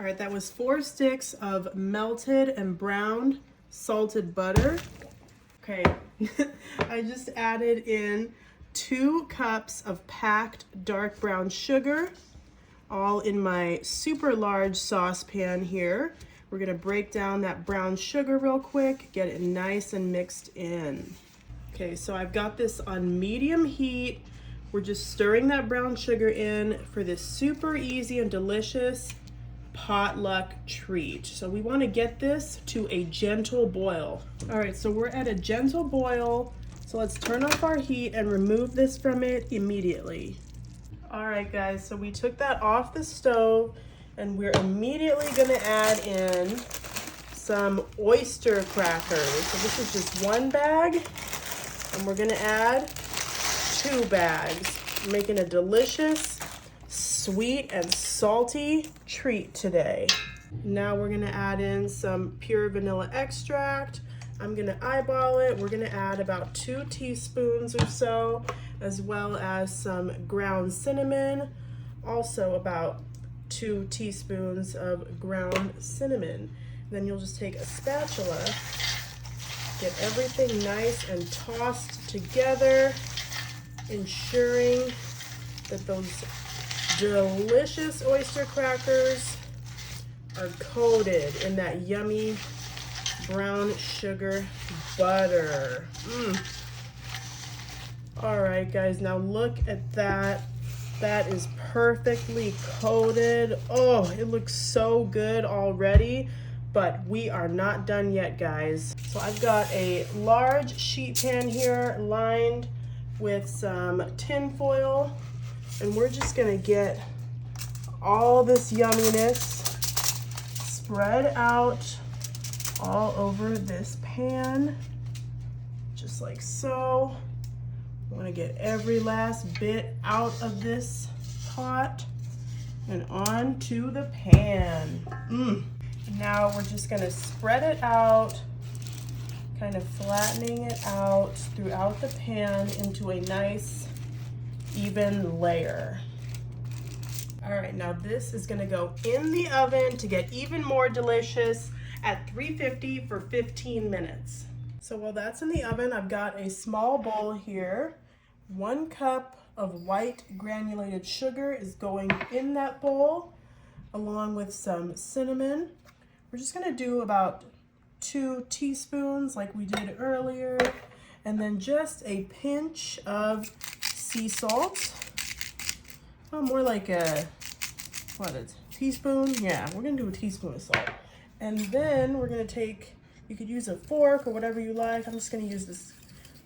All right, that was 4 sticks of melted and browned salted butter. Okay, I just added in 2 cups of packed dark brown sugar, all in my super large saucepan here. We're gonna break down that brown sugar real quick, get it nice and mixed in. Okay, so I've got this on medium heat. We're just stirring that brown sugar in for this super easy and delicious potluck treat. So we want to get this to a gentle boil. All right, so we're at a gentle boil. So let's turn off our heat and remove this from it immediately. All right, guys, so we took that off the stove and we're immediately gonna add in some oyster crackers. So this is just 1 bag and we're gonna add 2 bags, making a delicious sweet and salty treat today. Now we're gonna add in some pure vanilla extract. I'm gonna eyeball it. We're gonna add about 2 teaspoons or so, as well as some ground cinnamon, also about 2 teaspoons of ground cinnamon. Then you'll just take a spatula, get everything nice and tossed together, ensuring that those delicious oyster crackers are coated in that yummy brown sugar butter. All right, guys, now look at that. That is perfectly coated. Oh, it looks so good already, but we are not done yet, guys. So I've got a large sheet pan here lined with some tin foil, and we're just gonna get all this yumminess spread out all over this pan, just like so. I wanna get every last bit out of this pot and onto the pan. Now we're just gonna spread it out, kind of flattening it out throughout the pan into a nice even layer. All right, now this is gonna go in the oven to get even more delicious at 350 for 15 minutes. So while that's in the oven, I've got a small bowl here. 1 cup of white granulated sugar is going in that bowl, along with some cinnamon. We're just gonna do about 2 teaspoons like we did earlier, and then just a pinch of sea salt. Oh, more like a teaspoon? Yeah, we're gonna do a teaspoon of salt. And then we're gonna take, you could use a fork or whatever you like. I'm just gonna use this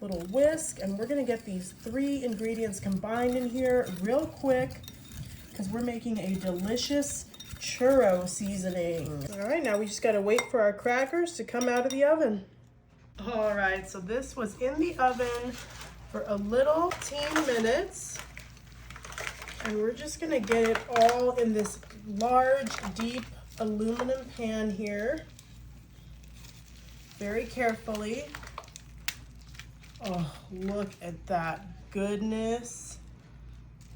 little whisk, and we're gonna get these 3 ingredients combined in here real quick because we're making a delicious churro seasoning. All right, now we just gotta wait for our crackers to come out of the oven. All right, so this was in the oven for a little 10 minutes, and we're just gonna get it all in this large, deep aluminum pan here, very carefully. Oh, look at that goodness.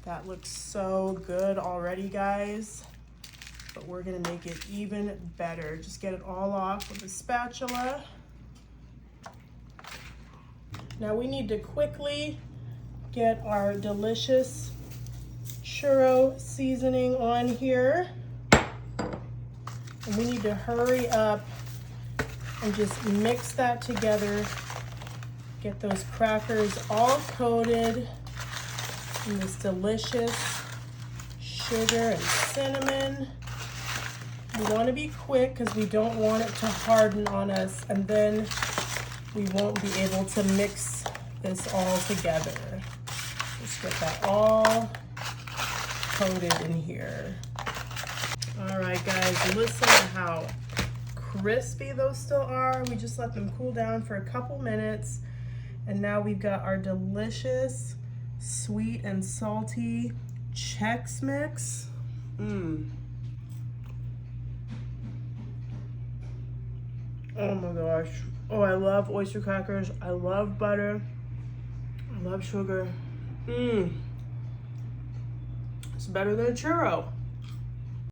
That looks so good already, guys, but we're gonna make it even better. Just get it all off with a spatula. Now we need to quickly get our delicious churro seasoning on here. And we need to hurry up and just mix that together. Get those crackers all coated in this delicious sugar and cinnamon. We want to be quick because we don't want it to harden on us, and then we won't be able to mix this all together. Just get that all coated in here. All right, guys, listen to how crispy those still are. We just let them cool down for a couple minutes, and now we've got our delicious sweet and salty Chex Mix. Oh my gosh. Oh, I love oyster crackers. I love butter. I love sugar. It's better than a churro.